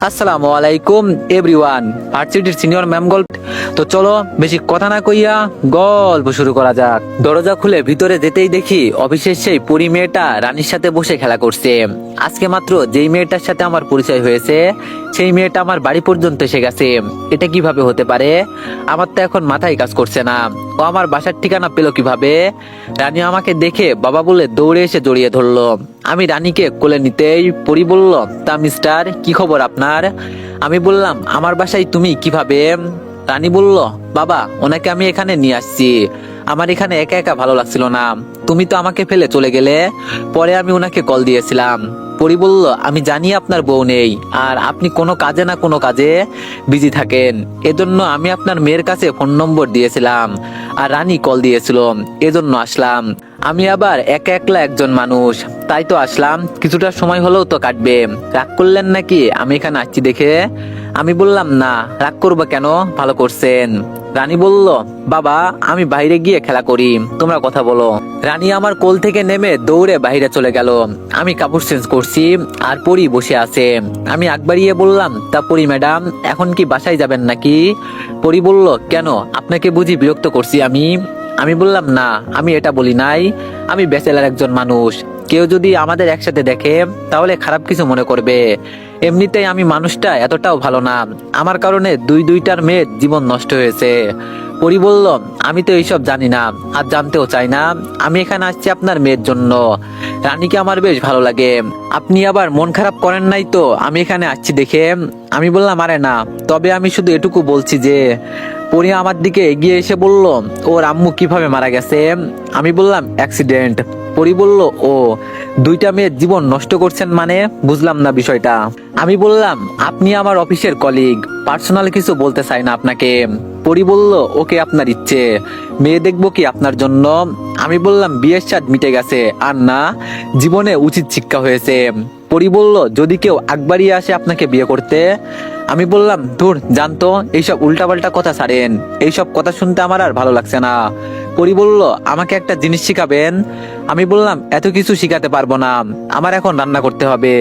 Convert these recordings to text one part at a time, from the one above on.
আসসালামু আলাইকুম এভরিওয়ান। ভার্সিটির সিনিয়র ম্যাম গল্প। তো চলো বেশি কথা না কইয়া গল্প শুরু করা যাক। দরজা খুলে ভিতরে যেতেই দেখি অফিসের সেই পরি মেয়েটা রানীর সাথে বসে খেলা করছে। আজকে মাত্র যেই মেয়েটার সাথে আমার পরিচয় হয়েছে সেই মেয়েটা আমার বাড়ি পর্যন্ত এসে গেছে। এটা কিভাবে হতে পারে? আমার তো এখন মাথায় কাজ করছে না। ও আমার বাসার ঠিকানা পেলো কিভাবে? রানী আমাকে দেখে বাবা বলে দৌড়ে এসে জড়িয়ে ধরলো। আমি রানীকে কোলে নিতেই পরি বলল, তা মিস্টার, কি খবর আপনার? আমি বললাম, আমার বাসায় তুমি কিভাবে? রানী বলল, বাবা, ওনাকে আমি এখানে নিয়ে আসছি। আমার এখানে একা একা ভালো লাগছিল না, তুমি তো আমাকে ফেলে চলে গেলে। পরে আমি ওনাকে কল দিয়েছিলাম। পরি বলল, আমি জানি আপনার বউ নেই আর আপনি কোনো কাজে না কোনো কাজে বিজি থাকেন, এজন্য আমি আপনার মেয়ের কাছে ফোন নম্বর দিয়েছিলাম আর রানী কল দিয়েছিল, এজন্য আসলাম। আমি আবার একা একলা একজন মানুষ, তাই তো আসলাম। কিছুটা সময় হলেও তো কাটবে। রাগ করলেন নাকি আমি এখানে আসছি দেখে? আমি বললাম, না, রাগ করবো কেন, ভালো করছেন। রানী বলল, বাবা, আমি বাইরে গিয়ে খেলা করি, তোমরা কথা বলো। রানী আমার কোল থেকে নেমে দৌড়ে বাইরে চলে গেল। আমি কাপড় চেঞ্জ করছি আর পরি বসে আছে। আমি আগ বাড়িয়ে বললাম, তা পরি ম্যাডাম, এখন কি বাসায় যাবেন নাকি? পরি বলল, কেন, আপনাকে বুঝি বিরক্ত করছি আমি? আমি বললাম, না, আমি এটা বলি নাই। আমি ব্যাচেলার একজন মানুষ, কেউ যদি আমাদের একসাথে দেখে তাহলে খারাপ কিছু মনে করবে। এমনিতেই আমি মানুষটা এতটাও ভালো না, আমার কারণে দুইটার মেয়ের জীবন নষ্ট হয়েছে। পরি বলল, আমি তো এইসব জানি না আর জানতেও চাই না। আমি এখানে আসছি আপনার মেয়ের জন্য। রানীকে আমার বেশ ভালো লাগে। আপনি আবার মন খারাপ করেন নাই তো আমি এখানে আসছি দেখে? আমি বললাম, আরে না, তবে আমি শুধু এটুকু বলছি যে। পরি আমার দিকে এগিয়ে এসে বলল, ওর আম্মু কিভাবে মারা গেছে? আমি বললাম, অ্যাক্সিডেন্ট। পরি বলল, ও, দুইটা মেয়ের জীবন নষ্ট করছেন মানে? বুঝলাম না বিষয়টা। আমি বললাম, আপনি আমার অফিসের কলিগ, পার্সোনাল কিছু বলতে চাই না আপনাকে। পরি বলল, ওকে, আপনার ইচ্ছে, মেয়ে দেখবো কি আপনার জন্য? আমি বললাম, বিয়ের স্বাদ মিটে গেছে আর না, জীবনে উচিত শিক্ষা হয়েছে। পরি বলল, যদি কেউ আগবাড়িয়ে আসে আপনাকে বিয়ে করতে? আমি বললাম, ধুর, জানতো, এইসব উল্টাপাল্টা কথা ছাড়েন, এইসব কথা শুনতে আমার আর ভালো লাগছে না। পরি বলল, আমাকে একটা জিনিস শিখাবেন? আমি বললাম, এত কিছু শিখাতে পারবো না, আমার এখন রান্না করতে হবে।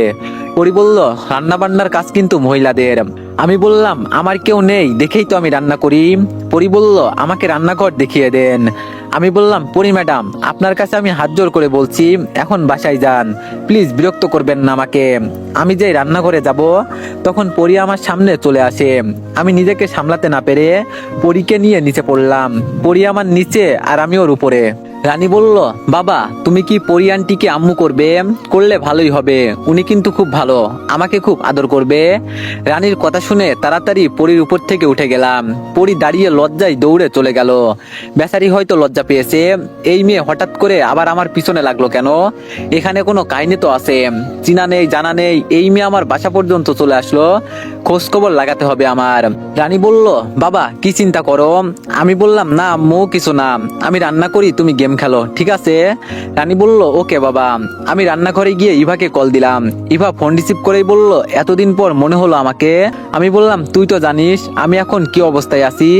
পরি বলল, রান্না বান্নার কাজ কিন্তু মহিলাদের। আমি বললাম, আমার কেউ নেই দেখেই তো আমি রান্না করি। পরি বলল, আমাকে রান্নাঘর দেখিয়ে দেন। আমি বললাম, পরি ম্যাডাম, আপনার কাছে আমি হাত জোর করে বলছি, এখন বাসায় যান, প্লিজ বিরক্ত করবেন না আমাকে। আমি যে রান্নাঘরে যাব তখন পরি আমার সামনে চলে আসে। আমি নিজেকে সামলাতে না পেরে পরীকে নিয়ে নিচে পড়লাম। পরি আমার নিচে আর আমি ওর উপরে। রানী বলল, বাবা, তুমি কি পরি আন্টিকে আম্মু করবে? করলে ভালোই হবে, উনি কিন্তু খুব ভালো, আমাকে খুব আদর করবে। রানীর কথা শুনে তাড়াতাড়ি পরির উপর থেকে উঠে গেলাম। পরি দাঁড়িয়ে লজ্জায় দৌড়ে চলে গেল। বেচারি হয়তো লজ্জা পেয়েছে। এই মেয়ে হঠাৎ করে আবার আমার পিছনে লাগলো কেন? এখানে কোনো কাহিনী তো আছে, চিনা নেই জানা নেই, এই মেয়ে আমার বাসা পর্যন্ত চলে আসলো। খোঁজ খবর লাগাতে হবে আমার। রানী বলল, বাবা, কি চিন্তা করো? আমি বললাম, না আম্মু, কিছু না, আমি রান্না করি, তুমি গেম খেলো, ঠিক আছে? রানী বলল, ওকে বাবা। আমি রান্নাঘরে গিয়ে ইভাকে কল দিলাম। ইভা ফোন রিসিভ করেই বলল, এতদিন পর মনে হলো আমাকে। আমি বললাম, তুই তো জানিস আমি এখন কি অবস্থায় আছি।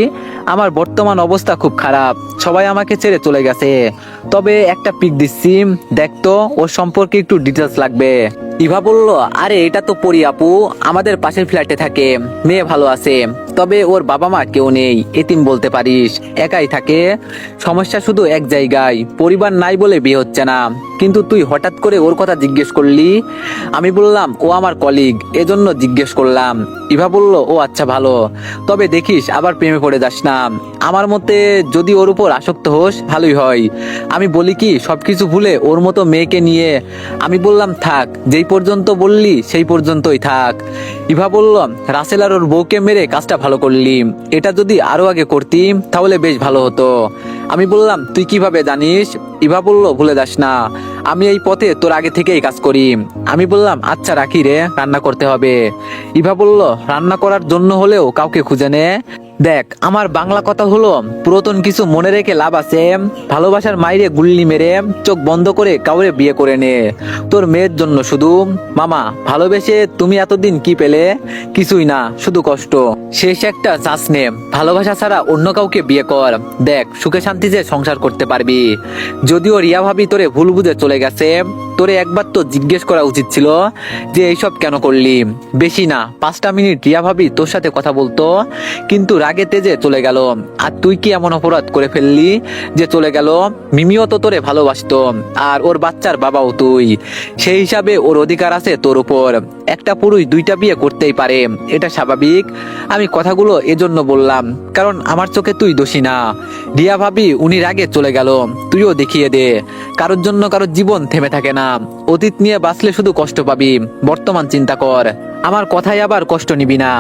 আমার বর্তমান অবস্থা খুব খারাপ, সবাই আমাকে ছেড়ে চলে গেছে। তবে একটা পিক দিচ্ছি, দেখতো, ওর সম্পর্কে একটু ডিটেলস লাগবে। ইভা বলল, আরে এটা তো পরি আপু, আমাদের পাশের ফ্ল্যাটে থাকে, মেয়ে ভালো আছে, তবে ওর বাবা মা কেউ নেই, এতিম বলতে পারিস, একাই থাকে। সমস্যা শুধু এক জায়গায়, পরিবার নাই বলে বিয়ে হচ্ছে না। কিন্তু তুই হঠাৎ করে ওর কথা জিজ্ঞেস করলি। আমি বললাম, ও আমার কলিগ, এজন্য জিজ্ঞেস করলাম। ইভা বলল, ও আচ্ছা, ভালো, তবে দেখিস আবার প্রেমে পড়ে যাস না। আমার মতে যদি ওর উপর আসক্ত হোস ভালোই হয়। আমি বলি কি, সবকিছু ভুলে ওর মতো মেয়েকে নিয়ে। আমি বললাম, থাক, যেই পর্যন্ত বললি সেই পর্যন্তই থাক। ইভা বলল, রাসেল আর ওর বউকে মেরে কাজটা ভালো করলি, এটা যদি আরো আগে করতি তাহলে বেশ ভালো হতো। আমি বললাম, তুই কিভাবে জানিস? ইভা বলল, ভুলে যাস না, আমি এই পথে তোর আগে থেকেই কাজ করি। আমি বললাম, আচ্ছা রাখি রে, রান্না করতে হবে। ইভা বলল, রান্না করার জন্য হলেও কাউকে খুঁজে নে। দেখ, আমার বাংলা কথা হলো, পুরাতন কিছু মনে রেখে লাভ আছে? ভালোবাসার মাইরে গুল্লি মেরে চোখ বন্ধ করে কাউরে বিয়ে করে নে, তোর মেয়ের জন্য শুধু। মামা, ভালোবেসে তুমি এতদিন কি পেলে? কিছুই না, শুধু কষ্ট। শেষ একটা চান্স নে, ভালোবাসা ছাড়া অন্য কাউকে বিয়ে কর, দেখ সুখে শান্তিতে সংসার করতে পারবি। যদিও রিয়া ভাবি তোরে ভুল বুঝে চলে গেছে, তোরে একবার তো জিজ্ঞেস করা উচিত ছিল যে এইসব কেন করলি। বেশি না 5টা মিনিট রিয়া ভাবি তোর সাথে কথা বলতো, কিন্তু রাগে তেজে চলে গেল। আর তুই কি এমন অপরাধ করে ফেললি যে চলে গেল? মিমিও তো তোরে ভালোবাসতো, আর ওর বাচ্চার বাবাও তুই। সেই হিসাবে ওর অধিকার আছে তোর উপর। একটা পুরুষ 2টা বিয়ে করতেই পারে, এটা স্বাভাবিক। আমি কথাগুলো এজন্য বললাম কারণ আমার চোখে তুই দোষী না। রিয়া ভাবি উনি রাগে চলে গেল, তুইও দেখিয়ে দে। কারোর জন্য কারোর জীবন থেমে থাকে না। অতীত নিয়ে বাঁচলে শুধু কষ্ট পাবি, বর্তমান চিন্তা কর। আমার কথায় আবার কষ্ট নিবি না।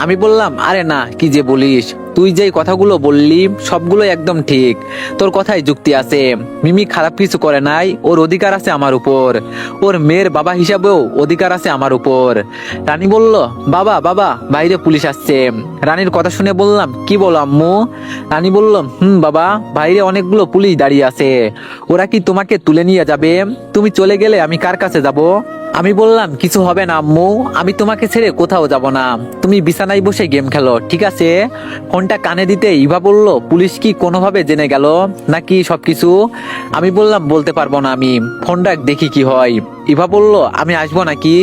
আমি বললাম, আরে না, কি যে বলিস, তুই যেই কথাগুলো বললি সবগুলো একদম ঠিক। তোর কথায় যুক্তি আছে। মিমি খারাপ কিছু করে নাই, ওর অধিকার আছে আমার উপর। ওর মেয়ের বাবা হিসাবেও অধিকার আছে আমার উপর। রানী বলল, বাবা বাবা বাইরে পুলিশ আসছে। রানীর কথা শুনে বললাম, কি বলো আম্মু? রানী বলল, বাবা, বাইরে অনেকগুলো পুলিশ দাঁড়িয়ে আছে। ওরা কি তোমাকে তুলে নিয়ে যাবে? তুমি চলে গেলে আমি কার কাছে যাব? আমি বললাম, কিছু হবে না আম্মু, আমি তোমাকে ছেড়ে কোথাও যাব না। তুমি বিছানায় বসে গেম খেলো, ঠিক আছে? ফোনটা কানে দিতে ইভা বলল, পুলিশ কি কোনোভাবে জেনে গেল নাকি সবকিছু? আমি বললাম, বলতে পারবো না, আমি ফোনটা দেখি কি হয়। ইভা বলল, আমি আসবো নাকি?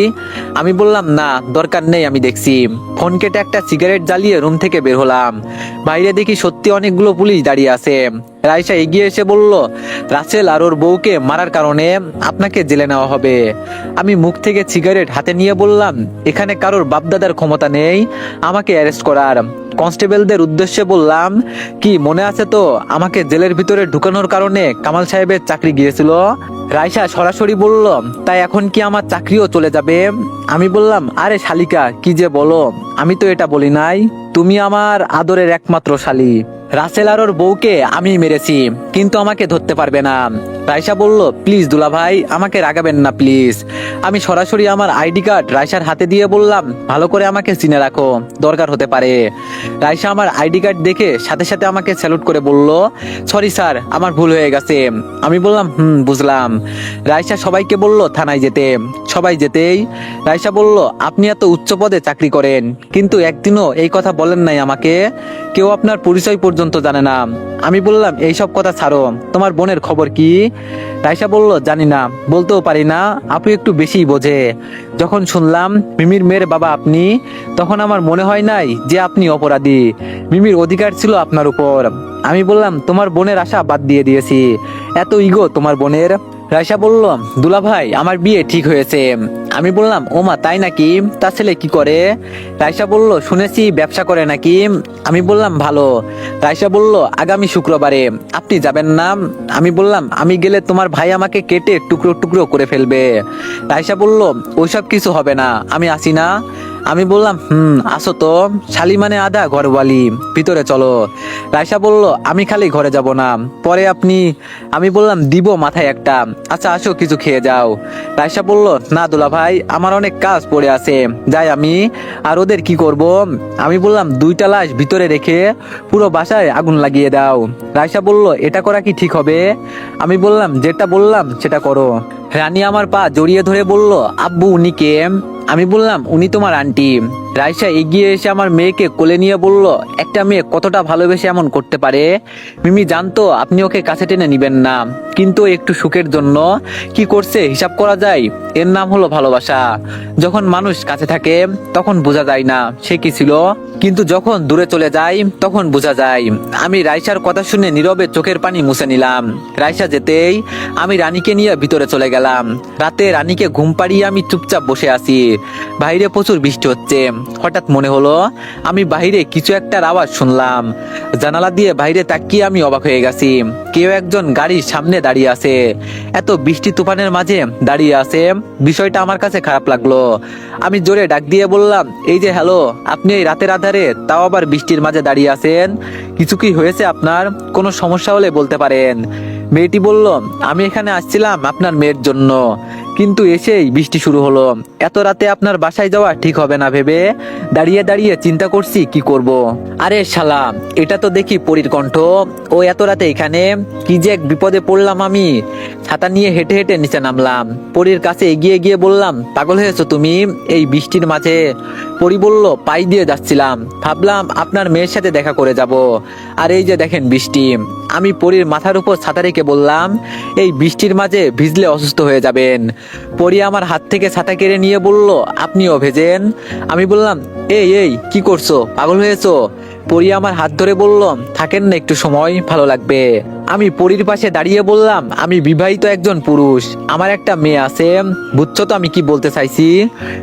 আমি বললাম, না দরকার নেই, আমি দেখছি। ফোন কেটে একটা সিগারেট জ্বালিয়ে রুম থেকে বের হলাম। বাইরে দেখি সত্যি অনেকগুলো পুলিশ দাঁড়িয়ে আছে। রাইসা এগিয়ে এসে বলল, রাসেল আর ওর বউকে মারার কারণে আপনাকে জেলে নেওয়া হবে। আমি মুখ থেকে সিগারেট হাতে নিয়ে বললাম, এখানে কারোর বাপদাদার ক্ষমতা নেই আমাকে অ্যারেস্ট করার। কনস্টেবলদের উদ্দেশ্যে বললাম, কি মনে আছে তো আমাকে জেলের ভিতরে ঢুকানোর কারণে কামাল সাহেবের চাকরি গিয়েছিল? রাইসা সরাসরি বলল, তাই এখন কি আমার চাকরিও চলে যাবে? আমি বললাম, আরে শালিকা, কি যে বলো, আমি তো এটা বলি নাই। তুমি আমার আদরের একমাত্র শালী। রাসেল আর ওর বউকে আমি মেরেছি, কিন্তু আমাকে ধরতে পারবে না। রাইসা বলল, প্লিজ দুলা ভাই, আমাকে রাগাবেন না প্লিজ। আমি সরাসরি আমার আইডি কার্ড রাইসার হাতে দিয়ে বললাম, ভালো করে আমাকে চিনে রাখো, দরকার হতে পারে। রাইসা আমার আইডি কার্ড দেখে সাথে সাথে আমাকে স্যালুট করে বলল, সরি স্যার, আমার ভুল হয়ে গেছে। আমি বললাম, বুঝলাম। রাইসা সবাইকে বলল থানায় যেতে। সবাই যেতেই রাইসা বলল, আপনি এত উচ্চ পদে চাকরি করেন, কিন্তু একদিনও এই কথা বলেন নাই আমাকে। কেউ আপনার পরিচয় পর্যন্ত জানে না। আমি বললাম, এইসব কথা ছাড়ো, তোমার বোনের খবর কি? রাইসা বলল, জানি না, বলতেও পারি না, আপু একটু বেশি বোঝে। যখন শুনলাম মিমির মেয়ের বাবা আপনি, তখন আমার মনে হয় নাই যে আপনি অপরাধী। মিমির অধিকার ছিল আপনার উপর। আমি বললাম, তোমার বোনের আশা বাদ দিয়ে দিয়েছি। এত ইগো তোমার বোনের? রাইসা বলল, দুলা ভাই, আমার বিয়ে ঠিক হয়েছে। আমি বললাম, ওমা তাই নাকি? তার ছেলে কি করে? রাইসা বলল, শুনেছি ব্যবসা করে নাকি। আমি বললাম, ভালো। রাইসা বলল, আগামী শুক্রবারে আপনি যাবেন না? আমি বললাম, আমি গেলে তোমার ভাই আমাকে কেটে টুকরো টুকরো করে ফেলবে। রাইসা বলল, ওইসব কিছু হবে না, আমি আসি না? আমি বললাম, আসো তো, শালি মানে আধা ঘরওয়ালি, ভিতরে চলো। রাইসা বলল, আমি খালি ঘরে যাব না, পরে আপনি। আমি বললাম, দিব মাথায় একটা। আচ্ছা আসো, কিছু খেয়ে যাও। রাইসা বলল, না দুলা ভাই, আমার অনেক কাজ পড়ে আছে, যাই আমি। আর ওদের কি করব? আমি বললাম, 2টা লাশ ভিতরে রেখে পুরো বাসায় আগুন লাগিয়ে দাও। রাইসা বলল, এটা করা কি ঠিক হবে? আমি বললাম, যেটা বললাম সেটা করো। রানী আমার পা জড়িয়ে ধরে বলল, আব্বু উনি কে? আমি বললাম, উনি তোমার আন্টি। রাইসা এগিয়ে এসে আমার মেয়েকে কোলে নিয়ে বলল, একটা মেয়ে কতটা ভালোবেসে এমন করতে পারে। মিমি জানতো আপনি ওকে কাছে টেনে নিবেন না, কিন্তু একটু সুখের জন্য কি করছে হিসাব করা যায়। এর নাম হলো ভালোবাসা। যখন মানুষ কাছে থাকে তখন বোঝা যায় না সে কি ছিল, কিন্তু যখন দূরে চলে যায় তখন বোঝা যায়। আমি রাইসার কথা শুনে নীরবে চোখের পানি মুছে নিলাম। রাইসা যেতেই আমি রানীকে নিয়ে ভিতরে চলে গেলাম। রাতে রানীকে ঘুম পাড়িয়ে আমি চুপচাপ বসে আছি। বাইরে প্রচুর বৃষ্টি হচ্ছে। হঠাৎ মনে হলো আমি বাইরে কিছু একটার আওয়াজ শুনলাম। জানালা দিয়ে বাইরে তাকিয়ে আমি অবাক হয়ে গেছি। কেউ একজন গাড়ির সামনে দাঁড়িয়ে আছে। এত বৃষ্টি তুফানের মাঝে দাঁড়িয়ে আছে, বিষয়টা আমার কাছে খারাপ লাগলো। আমি জোরে ডাক দিয়ে বললাম, এই যে হ্যালো, আপনি এই রাতের আধারে, তাও আবার বৃষ্টির মাঝে দাঁড়িয়ে আছেন, কিছু কি হয়েছে আপনার? কোনো সমস্যা হলে বলতে পারেন। মেয়েটি বলল, আমি এখানে আসছিলাম আপনার মেয়ের জন্য, কিন্তু এসেই বৃষ্টি শুরু হলো। এত রাতে আপনার বাসায় যাওয়া ঠিক হবে না ভেবে দাঁড়িয়ে দাঁড়িয়ে চিন্তা করছি কি করব। আরে শালা, এটা তো দেখি পরীর কণ্ঠ। ও এত রাতে এখানে? কি যে এক বিপদে পড়লাম আমি। ছাতা নিয়ে হেঁটে হেঁটে নিচে নামলাম। পরীর কাছে এগিয়ে গিয়ে বললাম, পাগল হয়েছো তুমি এই বৃষ্টির মাঝে? পরী বলল, পাই দিয়ে যাচ্ছিলাম, ভাবলাম আপনার মেয়ের সাথে দেখা করে যাব, আর এই যে দেখেন বৃষ্টি। আমি পরীর মাথার উপর ছাতা রেখে বললাম, এই বৃষ্টির মাঝে ভিজলে অসুস্থ হয়ে যাবেন। পরী আমার হাত থেকে ছাতা কেড়ে নিয়ে বলল, আপনিও ভেজেন। আমি বললাম, এই এই কি করছো, পাগল হয়েছো? পরী আমার হাত ধরে বলল, থাকেন না একটু সময়, ভালো লাগবে। আমি পরীর পাশে দাঁড়িয়ে বললাম, আমি বিবাহিত একজন পুরুষ, আমার একটা মেয়ে আছে, বুঝছো তো আমি কি বলতে চাইছি?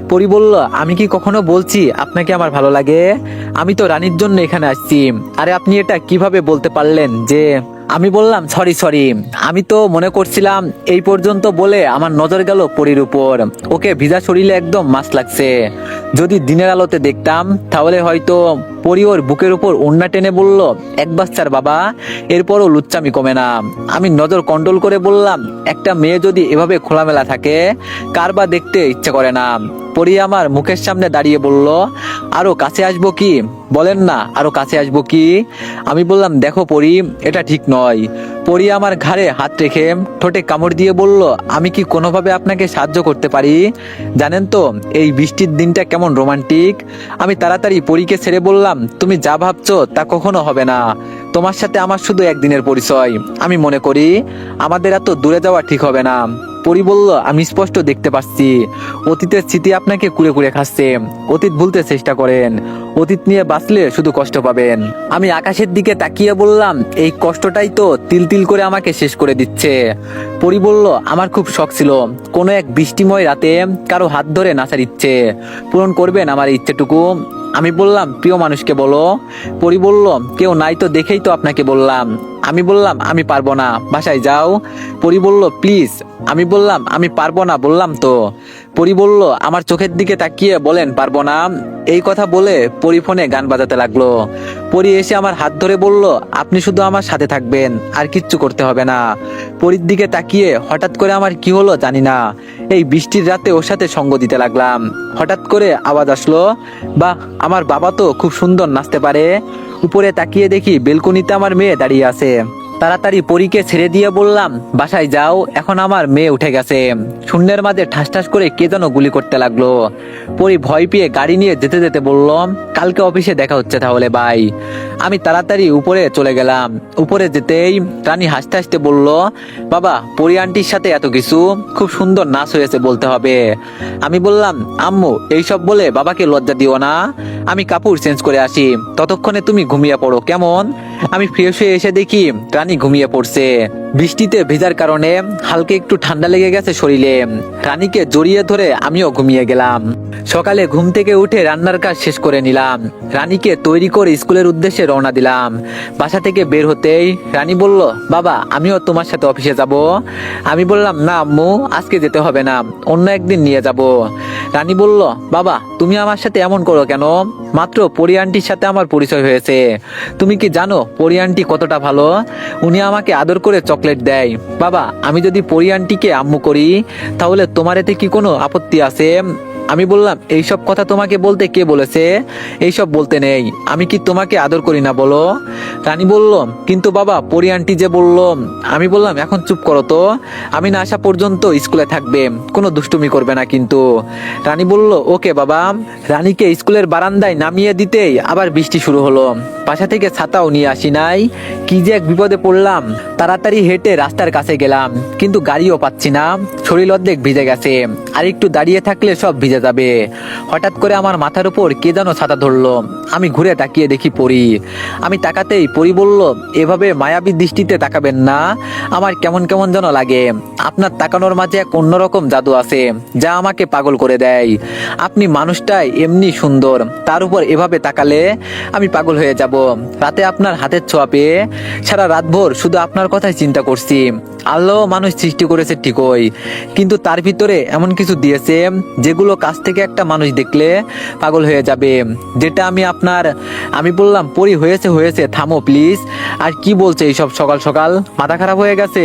পরী বলল, আমি কি কখনো বলছি আপনাকে আমার ভালো লাগে? আমি তো রানীর জন্য এখানে আসছি। আরে আপনি এটা কিভাবে বলতে পারলেন যে? আমি বললাম, সরি, আমি তো মনে করছিলাম। এই পর্যন্ত বলে আমার নজর গেল পরীর উপর। ওকে ভিজা শরীরে একদম মাছ লাগছে। যদি দিনের আলোতে দেখতাম তাহলে হয়তো। পরী ওর বুকের উপর ওড়না টেনে বলল, এক বাচ্চার বাবা, এরপরও লুচ্চামি কমে না। আমি নজর কন্ট্রোল করে বললাম, একটা মেয়ে যদি এভাবে খোলামেলা থাকে, কার বা দেখতে ইচ্ছে করে না? পরী আমার মুখের সামনে দাঁড়িয়ে বলল, আরো কাছে আসবো কি? বলেন না, আরো কাছে আসবো কি? আমি বললাম, দেখো পরী, এটা ঠিক নয়। পরী আমার ঘাড়ে হাত রেখে ঠোঁটে কামড় দিয়ে বলল, আমি কি কোনোভাবে আপনাকে সাহায্য করতে পারি? জানেন তো এই বৃষ্টির দিনটা কেমন রোমান্টিক। আমি তাড়াতাড়ি পরীকে ছেড়ে বললাম, তুমি যা ভাবছো তা কখনো হবে না। তোমার সাথে আমার শুধু একদিনের পরিচয়। আমি মনে করি আমাদের এত দূরে যাওয়া ঠিক হবে না। পরী বলল, আমি স্পষ্ট দেখতে পাচ্ছি অতীতের স্মৃতি আপনাকে কুড়ে কুড়ে খাচ্ছে। অতীত ভুলতে চেষ্টা করেন, অতীত নিয়ে বাঁচলে শুধু কষ্ট পাবেন। আমি আকাশের দিকে তাকিয়ে বললাম, এই কষ্টটাই তো তিল তিল করে আমাকে শেষ করে দিচ্ছে। পরী বলল, আমার খুব শখ ছিল কোনো এক বৃষ্টিময় রাতে কারো হাত ধরে নাচার ইচ্ছে। পূরণ করবেন আমার এই ইচ্ছেটুকু? আমি বললাম, প্রিয় মানুষকে বলো। পরী বলল, কেউ নাই তো দেখেই তো আপনাকে বললাম। আমি বললাম, আমি পারবো না, বাসায় যাও। পরী বলল, প্লিজ। আমি বললাম, আমি পারবো না বললাম তো। পরী বলল, আমার চোখের দিকে তাকিয়ে বলেন, পারবো না। এই কথা বলে পরী ফোনে গান বাজাতে লাগলো। পরী এসে আমার হাত ধরে বলল, আপনি শুধু আমার সাথে থাকবেন, আর কিচ্ছু করতে হবে না। পরীর দিকে তাকিয়ে হঠাৎ করে আমার কি হলো জানি না, এই বৃষ্টির রাতে ওর সাথে সঙ্গ দিতে লাগলাম। হঠাৎ করে আওয়াজ আসলো, বাহ, আমার বাবা তো খুব সুন্দর নাচতে পারে। উপরে তাকিয়ে দেখি বেলকনিতে আমার মেয়ে দাঁড়িয়ে আছে। তাড়াতাড়ি পরীকে ছেড়ে দিয়ে বললাম, বাসায় যাও, এখন আমার মেয়ে উঠে গেছে। শূন্যের মাঝে ঠাস ঠাস করে কে যেন গুলি করতে লাগলো। পরী ভয় পেয়ে গাড়ি নিয়ে যেতে যেতে বলল, কালকে অফিসে দেখা হচ্ছে তাহলে বাই। আমি তাড়াতাড়ি উপরে চলে গেলাম। উপরে যেতেই রানী হাসতে হাসতে বলল, বাবা, পরী আন্টির সাথে এত কিছু, খুব সুন্দর নাচ হয়েছে বলতে হবে। আমি বললাম, আম্মু এইসব বলে বাবাকে লজ্জা দিও না, আমি কাপড় চেঞ্জ করে আসি, ততক্ষণে তুমি ঘুমিয়ে পড়ো কেমন? আমি ফ্রেশ হয়ে এসে দেখি রানী ঘুমিয়ে পড়ছে। বৃষ্টিতে ভেজার কারণে হালকা একটু ঠান্ডা লেগে গেছে শরীরে। রানীকে জড়িয়ে ধরে আমিও ঘুমিয়ে গেলাম। সকালে ঘুম থেকে উঠে রান্নার কাজ শেষ করে নিলাম। রানীকে তৈরি করে স্কুলের উদ্দেশ্যে রওনা দিলাম। বাসা থেকে বের হতেই রানী বলল, বাবা, আমিও তোমার সাথে অফিসে যাব। আমি বললাম, না আম্মু, আজকে যেতে হবে না, অন্য একদিন নিয়ে যাব। রানী বলল, বাবা, তুমি আমার সাথে এমন করো কেন? মাত্র পরী আন্টির সাথে আমার পরিচয় হয়েছে। তুমি কি জানো পরী আন্টি কতটা ভালো? উনি আমাকে আদর করে চকলেট দেয়। বাবা, আমি যদি পরী আন্টিকে আম্মু করি তাহলে তোমার এতে কি কোনো আপত্তি আছে? আমি বললাম, এইসব কথা তোমাকে বলতে কে বলেছে? এইসব বলতে নেই। আমি কি তোমাকে আদর করি না বলো? রানী বলল, কিন্তু বাবা, পরী আন্টি যে বলল। আমি বললাম, এখন চুপ করো তো, আমি না আসা পর্যন্ত স্কুলে থাকবে, কোনো দুষ্টুমি করবে না কিন্তু। রানী বলল, ওকে বাবা। রানীকে স্কুলের বারান্দায় নামিয়ে দিতেই আবার বৃষ্টি শুরু হলো। বাসা থেকে ছাতাও নিয়ে আসি নাই, কি যে এক বিপদে পড়লাম। তাড়াতাড়ি হেঁটে রাস্তার কাছে গেলাম, কিন্তু গাড়িও পাচ্ছি না, শরীর অর্ধেক ভিজে গেছে, আর একটু দাঁড়িয়ে থাকলে সব ভিজে যাবে। হঠাৎ করে আমার মাথার উপর কে যেন ছাতা ধরলো। আমি ঘুরে তাকিয়ে দেখি পরী। আমি তাকাতেই পরী বলল, এভাবে মায়াবী দৃষ্টিতে তাকাবেন না, আমার কেমন কেমন যেন লাগে। আপনার তাকানোর মাঝে এক অন্যরকম জাদু আছে, যা আমাকে পাগল করে দেয়। আপনি মানুষটাই এমনি সুন্দর, তার উপর এভাবে তাকালে আমি পাগল হয়ে যাব। রাতে আপনার হাতের ছোঁয়া পেয়ে সারা রাতভর শুধু আপনার কথাই চিন্তা করছি। আল্লাহ মানুষ সৃষ্টি করেছে ঠিকই, কিন্তু তার ভিতরে এমন কিছু দিয়েছে যেগুলো কাছ থেকে একটা মানুষ দেখলে পাগল হয়ে যাবে, যেটা আমি বললাম, পরী, হয়েছে, থামো প্লিজ। আর কি বলছে এইসব সকাল সকাল, মাথা খারাপ হয়ে গেছে?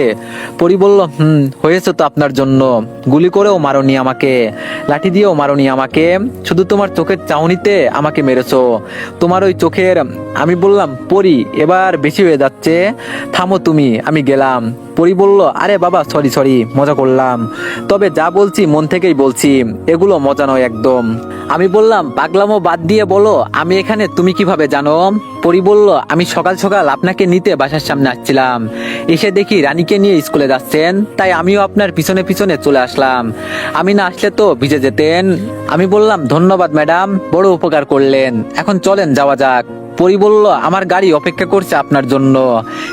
পরী বলল, হয়েছে তো আপনার জন্য। গুলি করেও মারোনি আমাকে, লাঠি দিয়েও মারোনি আমাকে, শুধু তোমার চোখের চাউনিতে আমাকে মেরেছো। তোমার ওই চোখের আমি বললাম, পরি এবার বেশি হয়ে যাচ্ছে, থামো তুমি, আমি গেলাম। পরি বলল, আরে বাবা সরি সরি, মজা করলাম, তবে যা বলছি মন থেকেই বলছি, এগুলো মজা নয় একদম। আমি বললাম, পাগলামো বাদ দিয়ে বলো, আমি এখানে তুমি কিভাবে জানো? পরি বলল, আমি সকাল সকাল আপনাকে নিতে বাসার সামনে আসছিলাম, এসে দেখি রানীকে নিয়ে স্কুলে যাচ্ছেন, তাই আমিও আপনার পিছনে পিছনে চলে আসলাম, আমি না আসলে তো ভিজে যেতেন। আমি বললাম, ধন্যবাদ ম্যাডাম, বড় উপকার করলেন, এখন চলেন যাওয়া যাক। পরি বলল, আমার গাড়ি অপেক্ষা করছে আপনার জন্য,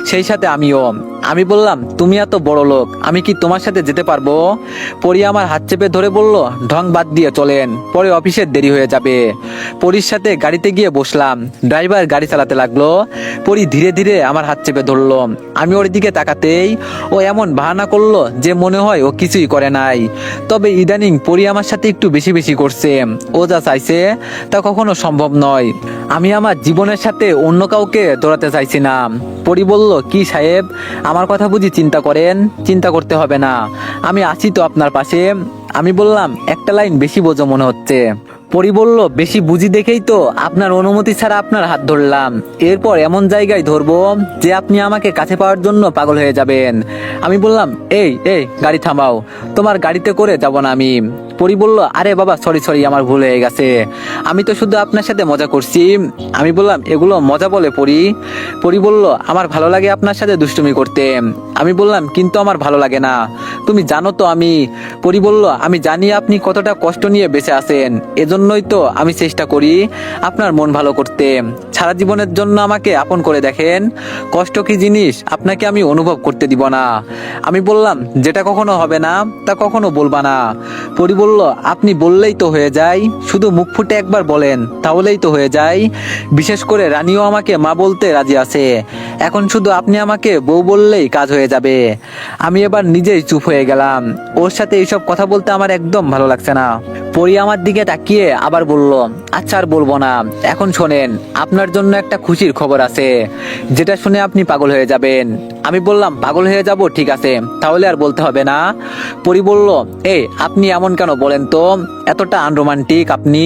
সেই সাথে আমিও। আমি বললাম, তুমি এত বড় লোক, আমি কি তোমার সাথে যেতে পারবো? পরি আমার হাত চেপে ধরে বলল, ঢং বাদ দিয়ে চলেন, পরে অফিসের দেরি হয়ে যাবে। পরির সাথে গাড়িতে গিয়ে বসলাম, ড্রাইভার গাড়ি চালাতে লাগলো। পরি ধীরে ধীরে আমার হাত চেপে ধরলো। আমি ওর দিকে তাকাতেই ও এমন বাহানা করলো যে মনে হয় ও কিছুই করে নাই। তবে ইদানিং পরি আমার সাথে একটু বেশি বেশি করছে, ও যা চাইছে তা কখনো সম্ভব নয়। আমি আমার জীবনের সাথে অন্য কাউকে দৌড়াতে চাইছি না। পরি বলল, কি সাহেব, আমার কথা বুঝি চিন্তা করেন? চিন্তা করতে হবে না, আমি আছি তো আপনার পাশে। আমি বললাম, একটা লাইন বেশি বোঝো মনে হচ্ছে। পরি বলল, বেশি বুঝি দেখেই তো আপনার অনুমতি ছাড়া আপনার হাত ধরলাম, এরপর এমন জায়গায় ধরবো যে আপনি আমাকে কাছে পাওয়ার জন্য পাগল হয়ে যাবেন। আমি বললাম, এই এই গাড়ি থামাও, তোমার গাড়িতে করে যাব না আমি। পরি বলল, আরে বাবা সরি সরি, আমার ভুল হয়ে গেছে, আমি তো শুধু আপনার সাথে মজা করছি। আমি বললাম, এগুলো মজা বলে পরি? পরি বলল, আমার ভালো লাগে আপনার সাথে দুষ্টুমি করতে। আমি বললাম, কিন্তু আমার ভালো লাগে না, তুমি জানো তো আমি। পরি বলল, আমি জানি আপনি কতটা কষ্ট নিয়ে বেঁচে আছেন, এজন্যই তো আমি চেষ্টা করি আপনার মন ভালো করতে। সারা জীবনের জন্য আমাকে আপন করে দেখেন, কষ্ট কি জিনিস আপনাকে আমি অনুভব করতে দিব না। আমি বললাম, যেটা কখনো হবে না তা কখনো বলবা না। পরি বলল, আপনি বললেই তো হয়ে যায়, শুধু মুখ ফুটে একবার বলেন, তাহলেই তো হয়ে যায়। বিশেষ করে রানীও আমাকে মা বলতে রাজি আছে, এখন শুধু আপনি আমাকে বউ বললেই কাজ হয়ে যাবে। আমি এবার নিজেই চুপ হয়ে গেলাম, ওর সাথে এইসব কথা বলতে আমার একদম ভালো লাগছে না। পরি আমার দিকে তাকিয়ে আবার বলল, আচ্ছা আর বলবো না, এখন শোনেন, আপনার জন্য একটা খুশির খবর আছে, যেটা শুনে আপনি পাগল হয়ে যাবেন। আমি বললাম, পাগল হয়ে যাব, ঠিক আছে, তাহলে আর বলতে হবে না। পরি বলল, এই আপনি এমন কেন বলেন তো, এতটা আনরোমান্টিক আপনি,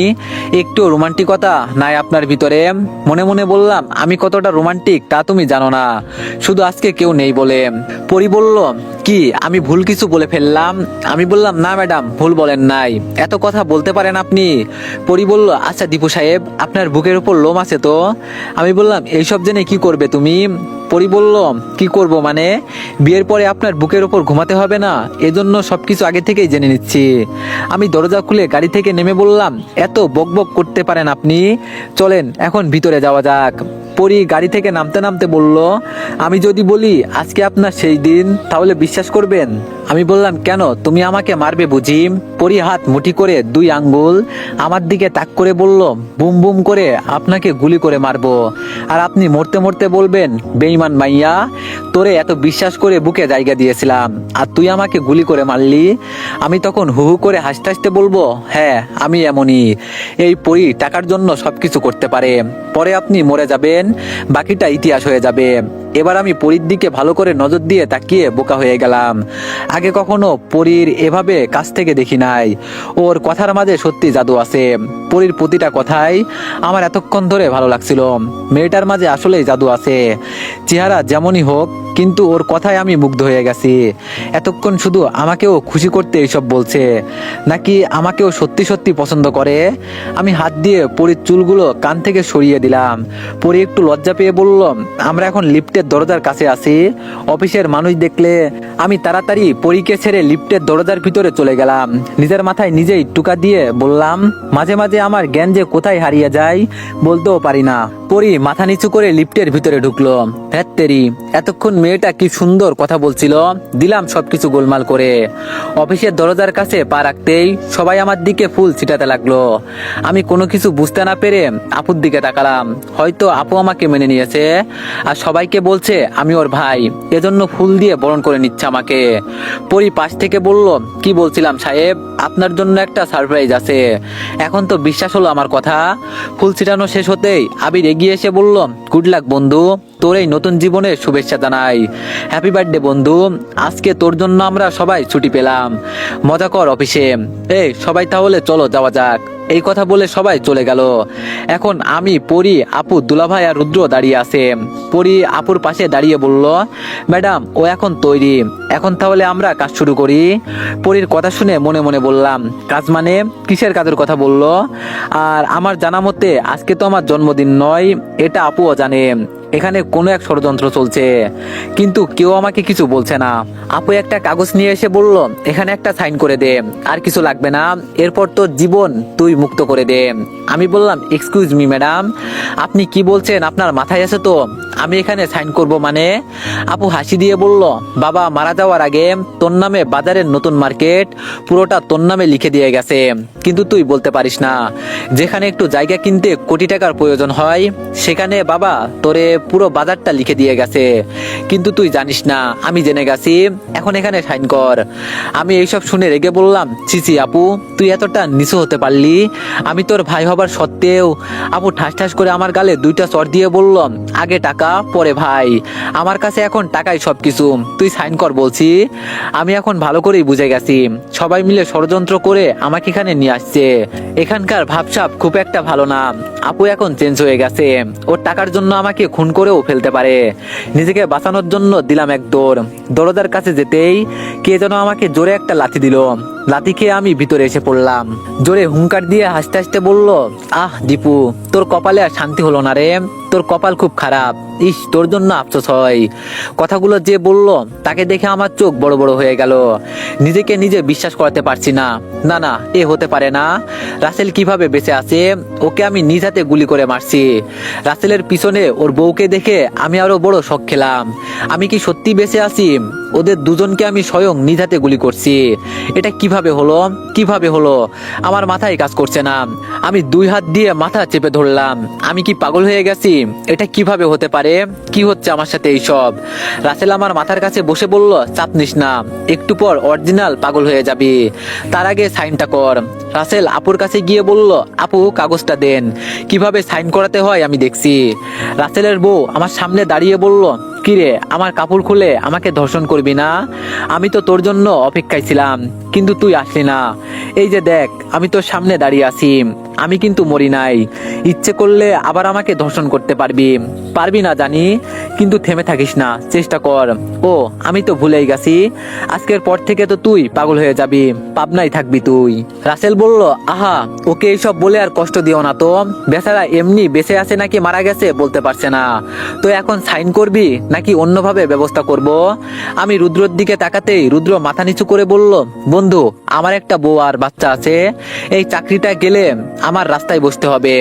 একটু রোমান্টিকতা নাই আপনার ভিতরে? মনে মনে বললাম, আমি কতটা রোমান্টিক তা তুমি জানো না, শুধু আজকে কেউ নেই বলে। পরি বলল, কি আমি ভুল কিছু বলে ফেললাম? আমি বললাম, না ম্যাডাম, ভুল বলেন নাই, এত কথা বলতে পারেন আপনি। পরি বলল, আচ্ছা দীপু সাহেব, আপনার বুকের উপর লোম আছে তো? আমি বললাম, এইসব জেনে কি করবে তুমি? পরি বলল, কি করব মানে, বিয়ের পরে আপনার বুকের ওপর ঘুমাতে হবে না, এজন্য সবকিছু আগে থেকেই জেনে নিচ্ছি। আমি দরজা খুলে গাড়ি থেকে নেমে বললাম, এত বকবক করতে পারেন আপনি, চলেন এখন ভিতরে যাওয়া যাক। পরি গাড়ি থেকে নামতে নামতে বলল, আমি যদি বলি আজকে আপনার সেই দিন, তাহলে বিশ্বাস করবেন? আমি বললাম, কেন, তুমি আমাকে মারবে বুঝি? পরি হাত মুঠি করে 2 আঙ্গুল আমার দিকে তাক করে বলল, বুম বুম করে আপনাকে গুলি করে মারবো, আর আপনি মরতে মরতে বলবেন, বেঈমান মাইয়া, তোরে এত বিশ্বাস করে বুকে জায়গা দিয়েছিলাম, আর তুই আমাকে গুলি করে মারলি। আমি তখন হু হু করে হাসতে হাসতে বলবো, হ্যাঁ আমি এমনই, এই পরি টাকার জন্য সবকিছু করতে পারে, পরে আপনি মরে যাবেন, বাকিটা ইতিহাস হয়ে যাবে। এবার আমি পরীর দিকে ভালো করে নজর দিয়ে তাকিয়ে বোকা হয়ে গেলাম। আগে কখনো পরীর এভাবে কাছ থেকে দেখি নাই, ওর কথার মাঝে সত্যি জাদু আছে। পরীর প্রতিটা কথাই আমার এতক্ষণ ধরে ভালো লাগছিল, মেয়েটার মাঝে আসলেই জাদু আছে, চেহারা যেমনই হোক, কিন্তু ওর কথায় আমি মুগ্ধ হয়ে গেছি। এতক্ষণ শুধু আমাকেও খুশি করতে এইসব বলছে, নাকি আমাকেও সত্যি সত্যি পছন্দ করে? আমি হাত দিয়ে পরীর চুলগুলো কান থেকে সরিয়ে দিলাম। পরি একটু লজ্জা পেয়ে বলল, আমরা এখন লিফটের দরজার কাছে আছি, অফিসের মানুষ দেখলে। আমি তাড়াতাড়ি পরীকে ছেড়ে লিফটের দরজার ভিতরে চলে গেলাম। নিজের মাথায় নিজেই টুকা দিয়ে বললাম, মাঝে মাঝে আমার জ্ঞান যে কোথায় হারিয়ে যায় বলতেও পারি না। পরি মাথা নিচু করে লিফটের ভিতরে ঢুকলো। ধ্যাত্তেরি, এতক্ষণ মেয়েটা কি সুন্দর কথা বলছিল, দিলাম সবকিছু গোলমাল করে। অফিসের দরজার কাছে পা রাখতেই সবাই আমার দিকে ফুল ছিটাতে লাগলো। আমি কোনো কিছু বুঝতে না পেরে আপুর দিকে তাকালাম, হয়তো আপু আমাকে মেনে নিয়েছে, আর সবাইকে বলছে আমি ওর ভাই, এজন্য ফুল দিয়ে বরণ করে নিচ্ছে আমাকে। পরি পাশ থেকে বলল, কি বলছিলাম সাহেব, আপনার জন্য একটা সারপ্রাইজ আছে। এখন তো বিশ্বাস হলো আমার কথা। ফুল ছিটানো শেষ হতেই আবির এগিয়ে এসে বলল, গুড লাক বন্ধু, তোর এই নতুন জীবনের শুভেচ্ছা জানাই, হ্যাপি বার্থডে বন্ধু, আজকে তোর জন্য আমরা সবাই ছুটি পেলাম, মজা কর অফিসে। এই সবাই তাহলে চলো যাওয়া যাক। এই কথা বলে সবাই চলে গেল। এখন আমি, পরি, আপু, দুলাভাই আর রুদ্র দাঁড়িয়ে আছে। পরি আপুর পাশে দাঁড়িয়ে বলল, ম্যাডাম ও এখন তৈরি, এখন তাহলে আমরা কাজ শুরু করি। পরির কথা শুনে মনে মনে বললাম, কাজ মানে কিসের কাজের কথা বললো? আর আমার জানা মতে আজকে তো আমার জন্মদিন নয়, এটা আপুও জানে। এখানে কোনো এক ষড়যন্ত্র চলছে, কিন্তু কেউ আমাকে কিছু বলছে না। আপু একটা কাগজ নিয়ে এসে বলল, এখানে একটা সাইন করে দে, আর কিছু লাগবে না, এরপর তোর জীবন তুই মুক্ত করে দে। আমি বললাম, এক্সকিউজ মি ম্যাডাম, আপনি কি বলছেন? আপনার মাথায় আছে তো? আমি এখানে সাইন করব মানে? আপু হাসি দিয়ে বলল, বাবা মারা যাওয়ার আগে তোর নামে বাজারের নতুন মার্কেট পুরোটা তোর নামে লিখে দিয়ে গেছে, কিন্তু তুই বলতে পারিস না। যেখানে একটু জায়গা কিনতে কোটি টাকার প্রয়োজন হয়, সেখানে বাবা তোরে পুরো বাজারটা লিখে দিয়ে গেছে, কিন্তু তুই জানিস না, আমি জেনে গেছি। এখন এখানে সাইন কর। আমি এইসব শুনে রেগে বললাম, ছিছি আপু, তুই এতটা নিচু হতে পারলি? আমি তোর ভাই হবার সত্ত্বেও। আপু ঠাস ঠাস করে আমার গালে দুইটা চড় দিয়ে বলল, আগে টাকা পরে ভাই, আমার কাছে এখন টাকাই সবকিছু, তুই সাইন কর বলছি। আমি এখন ভালো করেই বুঝে গেছি, সবাই মিলে ষড়যন্ত্র করে আমাকে এখানে নিয়ে আসছে। এখানকার ভাবসাব খুব একটা ভালো না। আপু এখন চেঞ্জ হয়ে গেছে, ওর টাকার জন্য আমাকে খুন করেও ফেলতে পারে। নিজেকে বাঁচানোর জন্য দিলাম এক দৌড়। দরজার কাছে যেতেই কে যেন আমাকে জোরে একটা লাথি দিল। লাথি খেয়ে আমি ভিতরে এসে পড়লাম। জোরে হুঙ্কার দিয়ে হাসতে হাসতে বলল, আহ দীপু, তোর কপালে আর শান্তি হলো না রে, তোর কপাল খুব খারাপ। ইস, তোর জন্য আফসোস হয়। কথাগুলো যে বলল তাকে দেখে আমার চোখ বড় বড় হয়ে গেল। নিজেকে নিজে বিশ্বাস করাতে পারছি না। না না, এ হতে পারে না। রাসেল কিভাবে বেঁচে আছে? ওকে আমি নিজ হাতে গুলি করে মারছি। রাসেলের পিছনে ওর বউকে দেখে আমি আরো বড় শক খেলাম। আমি কি সত্যি বেঁচে আছি? ওদের দুজনকে আমি স্বয়ং নিজ হাতে গুলি করছি। এটা কিভাবে হলো? কিভাবে হলো? আমার মাথায় কাজ করছে না। আমি দুই হাত দিয়ে মাথা চেপে ধরলাম। আমি কি পাগল হয়ে গেছি? এটা কিভাবে হতে পারে? কি হচ্ছে আমার সাথে এইসব? রাসেল আমার মাথার কাছে বসে বলল, চাপ নিস না, একটু পর অরিজিনাল পাগল হয়ে যাবি, তার আগে সাইনটা কর। রাসেল আপুর কাছে গিয়ে বলল, আপু কাগজটা দেন, কিভাবে সাইন করাতে হয় আমি দেখছি। রাসেলের বউ আমার সামনে দাঁড়িয়ে বলল, কিরে, আমার কাপড় খুলে আমাকে ধর্ষণ করবি না? আমি তো তোর জন্য অপেক্ষায় ছিলাম, কিন্তু তুই আসলি না। এই যে দেখ, আমি তোর সামনে দাঁড়িয়ে আছি, আমি কিন্তু মরি নাই। ইচ্ছে করলে আবার আমাকে ধর্ষণ করতে পারবি। পারবি না জানি, কিন্তু থেমে থাকিস না, চেষ্টা কর। ও, আমি তো ভুলেই গেছি, আজকের পর থেকে তো তুই পাগল হয়ে যাবি, পাবনায় থাকবি তুই। রাসেল বলল, আহা, ওকে এইসব বলে আর কষ্ট দিও না তো। বেচারা এমনি বেঁচে আছে নাকি মারা গেছে বলতে পারছে না। তো এখন সাইন করবি নাকি অন্যভাবে ব্যবস্থা করব? আমি রুদ্রর দিকে তাকাতেই রুদ্র মাথা নিচু করে বলল, বন্ধু, আমার একটা বউ আর বাচ্চা আছে, এই চাকরিটা গেলে আমার রাস্তায় বসতে হবে।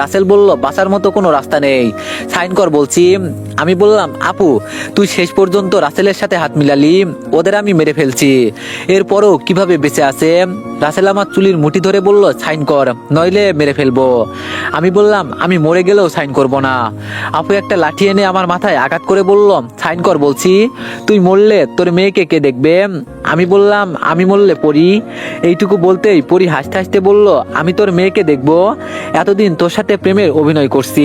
রাসেল বলল, বাঁচার মতো কোনো রাস্তা নেই, সাইন কর বলছি। আমি বললাম, আপু তুই শেষ পর্যন্ত রাসেলের সাথে হাত মিলালি, ওদের আমি মেরে ফেলছি, এরপরও কিভাবে বেঁচে আছে? রাসেল আমার চুলির মুঠি ধরে বলল, সাইন কর, নইলে মেরে ফেলবো। আমি বললাম, আমি মরে গেলেও সাইন করব না। আপু একটা লাঠি এনে আমার মাথায় আঘাত করে বলল, সাইন কর বলছি, তুই মরলে তোর মেয়েকে কে দেখবে? আমি বললাম, আমি মরলে পরি। এইটুকু বলতেই পরি হাসতে হাসতে বলল, আমি তোর মেয়েকে দেখবো? এতদিন তোর সাথে প্রেমের অভিনয় করছি,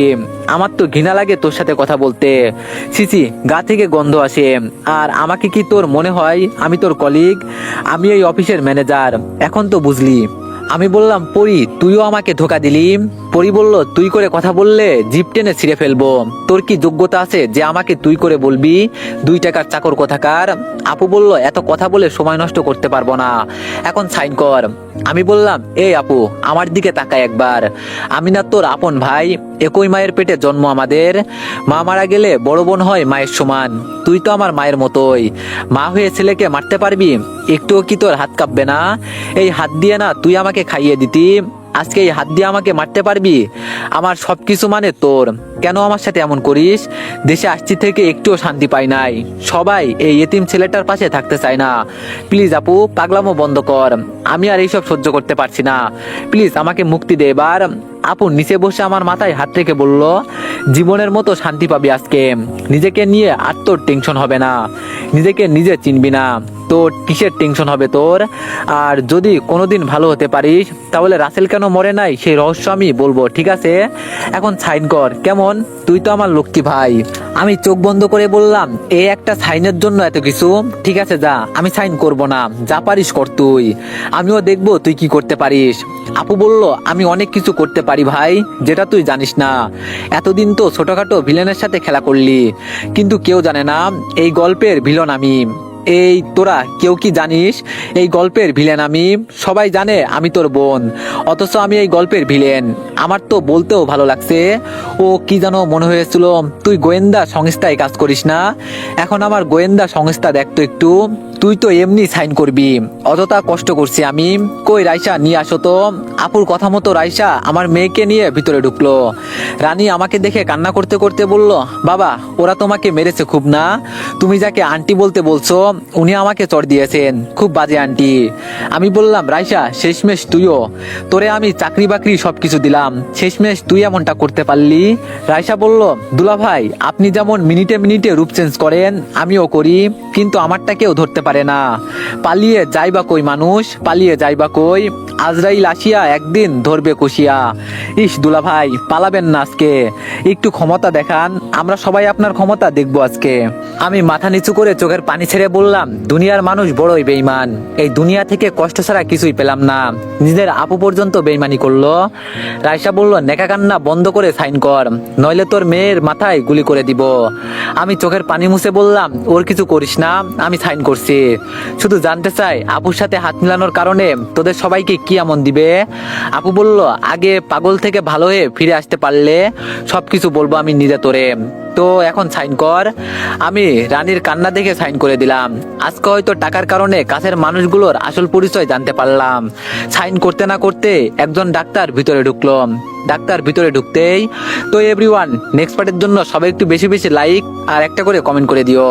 আমার তো ঘৃণা লাগে তোর সাথে কথা বলতে। সিসি, গা থেকে গন্ধ আসে। আর আমাকে কি তোর মনে হয় আমি তোর কলিগ? আমি এই অফিসের ম্যানেজার, এখন তো বুঝলি। আমি বললাম, পরি তুইও আমাকে ধোকা দিলি। পরি বলল, তুই করে কথা বললে জিভ টেনে ছিঁড়ে ফেলবো। তোর কি যোগ্যতা আছে যে আমাকে তুই করে বলবি? 2 টাকার চাকর কোথাকার। আপু বলল, এত কথা বলে সময় নষ্ট করতে পারবো না, এখন সাইন কর। আমি বললাম, এই আপু আমার দিকে তাকায় একবার, আমি না তোর আপন ভাই? একই মায়ের পেটে জন্ম আমাদের। মা মারা গেলে বড় বোন হয় মায়ের সমান। তুই তো আমার মায়ের মতোই। মা হয়ে ছেলেকে মারতে পারবি? একটুও কি তোর হাত কাঁপবে না? এই হাত দিয়ে না তুই আমাকে খাইয়ে দিতি, আজকে এই হাত দিয়ে আমাকে মারতে পারবি? আমার সবকিছু মানে তোর। কেন আমার সাথে এমন করিস? দেশে আসছি থেকে একটুও শান্তি পাই নাই, সবাই এই এতিম ছেলেটার পাশে থাকতে চায় না। প্লিজ আপু, পাগলামো বন্ধ কর, আমি আর এইসব সহ্য করতে পারছি না, প্লিজ আমাকে মুক্তি দে এবার। আপু নিচে বসে আমার মাথায় হাত রেখে বলল, জীবনের মতো শান্তি পাবি আজকে। নিজেকে নিয়ে আর তোর টেনশন হবে না, নিজেকে নিজে চিনবি না, তোর কিসের টেনশন হবে তোর? আর যদি কোনোদিন ভালো হতে পারিস, তাহলে রাসেল কেন মরে নাই সেই রহস্য আমি বলবো, ঠিক আছে? এখন সাইন কর, কেমন? তুই তো আমার লক্ষ্মী ভাই। আমি চোখ বন্ধ করে বললাম, এই একটা সাইনের জন্য এত কিছু? ঠিক আছে যা, আমি সাইন করব না, যা পারিস কর তুই, আমিও দেখবো তুই কি করতে পারিস। আপু বলল, আমি অনেক কিছু করতে পারি ভাই, যেটা তুই জানিস না। এতদিন তো ছোটখাটো ভিলেনের সাথে খেলা করলি, কিন্তু কেউ জানে না এই গল্পের ভিলেন আমি। এই তোরা কেউ কি জানিস এই গল্পের ভিলেন আমি? সবাই জানে আমি তোর বোন, অথচ আমি এই গল্পের ভিলেন। আমার তো বলতেও ভালো লাগছে। ও কি যেন মনে হয়েছিল তুই গোয়েন্দা সংস্থায় কাজ করিস না, এখন আমার গোয়েন্দা সংস্থা দেখতো একটু। তুই তো এমনি সাইন করবি, অযথা কষ্ট করছি আমি। কই রাইসা নিয়ে আসো তো। আপুর কথা মতো রাইসা আমার মেয়েকে নিয়ে ভিতরে ঢুকলো। রানী আমাকে দেখে কান্না করতে করতে বলল, বাবা ওরা তোমাকে মেরেছে খুব না? তুমি যাকে আন্টি বলতে বলছো উনি আমাকে চড় দিয়েছেন, খুব বাজে আন্টি। আমি বললাম, রাইসা শেষমেশ তুইও, তোরে আমি চাকরি বাকরি সবকিছু দিলাম, শেষমেশ তুই এমনটা করতে পারলি? রাইসা বলল, দুলা ভাই আপনি যেমন মিনিটে মিনিটে রূপ চেঞ্জ করেন আমিও করি, কিন্তু আমারটা কেউ ধরতে পারে না। পালিয়ে যাইবা কই মানুষ, পালিয়ে যাইবা কই? আজরাইল আসিয়া একদিন ধরবে কুশিয়া। ইস দুলা ভাই পালাবেন না আজকে, একটু ক্ষমতা দেখান, আমরা সবাই আপনার ক্ষমতা দেখবো আজকে। আমি মাথা নিচু করে চোখের পানি ছেড়ে বললাম, দুনিয়ার মানুষ বড়ই বেঈমান, এই দুনিয়া থেকে কষ্ট ছাড়া কিছুই পেলাম না, নিজের আপু পর্যন্ত বেঈমানি করলো। রাইসা বলল, নেকা কান্না বন্ধ করে সাইন কর, নইলে তোর মেয়ের মাথায় গুলি করে দিব। আমি চোখের পানি মুছে বললাম, ওর কিছু করিস না, আমি সাইন করছি। শুধু জানতে চাই আপুর সাথে হাত মিলানোর কারণে তোদের সবাইকে কি এমন দিবে? আপু বলল, আগে পাগল থেকে ভালো হয়ে ফিরে আসতে পারলে সবকিছু বলবো আমি নিজে তোরে। তো এখন সাইন কর। আমি রানীর কান্না দেখে সাইন করে দিলাম। আজকে হয়তো টাকার কারণে কাছের মানুষগুলোর আসল পরিচয় জানতে পারলাম। সাইন করতে না করতে একজন ডাক্তার ভিতরে ঢুকলো। ডাক্তার ভিতরে ঢুকতেই, তো এভরিওয়ান নেক্সট পার্টের জন্য সবাই একটু বেশি বেশি লাইক আর একটা করে কমেন্ট করে দিও।